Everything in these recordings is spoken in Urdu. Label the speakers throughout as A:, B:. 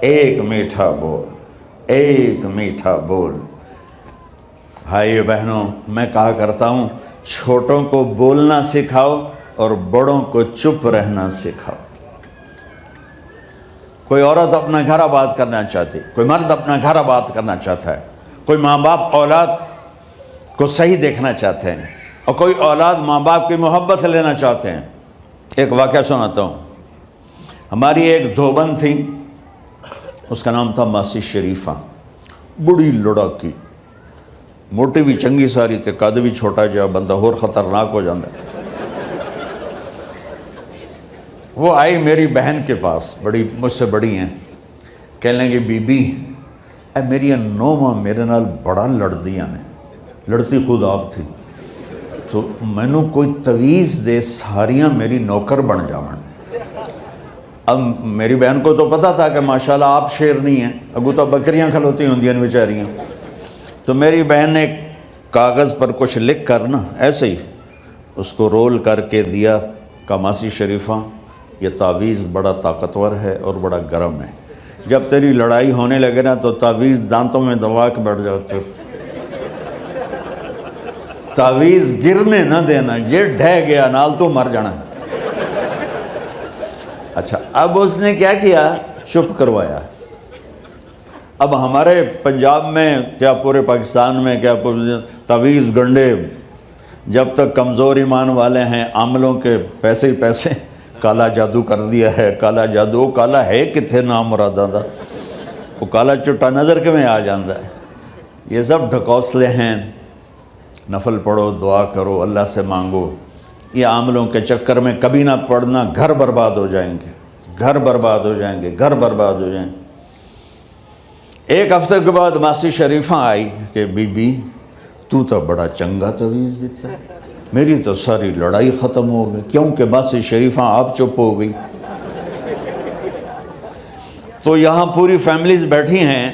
A: ایک میٹھا بول، ایک میٹھا بول۔ بھائی بہنوں، میں کہا کرتا ہوں چھوٹوں کو بولنا سکھاؤ اور بڑوں کو چپ رہنا سکھاؤ۔ کوئی عورت اپنا گھر آباد کرنا چاہتی، کوئی مرد اپنا گھر آباد کرنا چاہتا ہے، کوئی ماں باپ اولاد کو صحیح دیکھنا چاہتے ہیں، اور کوئی اولاد ماں باپ کی محبت لینا چاہتے ہیں۔ ایک واقعہ سناتا ہوں۔ ہماری ایک دھوبن تھی، اس کا نام تھا ماسی شریفہ، بڑی لڑاکی، موٹی بھی چنگی ساری تے، قد بھی چھوٹا جا، بندہ اور خطرناک ہو جاتا ہے۔ وہ آئی میری بہن کے پاس، مجھ سے بڑی ہیں، کہنے لگی بی بی اے میری نوواں میرے نال بڑا لڑدیاں نے، لڑتی خود آپ تھی، تو مینوں کوئی تویز دے ساریاں میری نوکر بن جاون۔ اب میری بہن کو تو پتہ تھا کہ ماشاءاللہ آپ شیرنی ہیں، اگو تو بکریاں کھلوتی ہوندیاں بیچاریاں۔ تو میری بہن نے ایک کاغذ پر کچھ لکھ کر نا ایسے ہی اس کو رول کر کے دیا، کہ ماسی شریفہ یہ تعویذ بڑا طاقتور ہے اور بڑا گرم ہے، جب تیری لڑائی ہونے لگے نا تو تعویذ دانتوں میں دبا کے بیٹھ جاتے، تعویذ گرنے نہ دینا، یہ ڈھہ گیا نال تو مر جانا۔ اچھا، اب اس نے کیا کیا، چپ کروایا۔ اب ہمارے پنجاب میں کیا پورے پاکستان میں کیا تعویذ گنڈے جب تک کمزور ایمان والے ہیں، عاملوں کے پیسے ہی پیسے، کالا جادو کر دیا ہے، کالا جادو، کالا ہے کتھے نام مراداں دا، وہ کالا چٹا نظر کے میں آ جاندہ ہے۔ یہ سب ڈھکوسلے ہیں۔ نفل پڑھو، دعا کرو، اللہ سے مانگو۔ یہ عاملوں کے چکر میں کبھی نہ پڑھنا، گھر برباد ہو جائیں گے، گھر برباد ہو جائیں گے، گھر برباد ہو جائیں گے۔ ایک ہفتے کے بعد ماسی شریفہ آئی کہ بی بی تو بڑا چنگا تویز دیتا ہے، میری تو ساری لڑائی ختم ہو گئی، کیونکہ ماسی شریفہ آپ چپ ہو گئی۔ تو یہاں پوری فیملیز بیٹھی ہیں،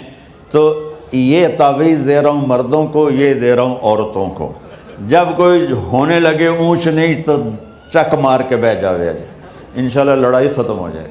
A: تو یہ تعویذ دے رہا ہوں مردوں کو، یہ دے رہا ہوں عورتوں کو۔ جب کوئی ہونے لگے اونچ نیچ تو چک مار کے بیٹھ جاوے، انشاءاللہ لڑائی ختم ہو جائے۔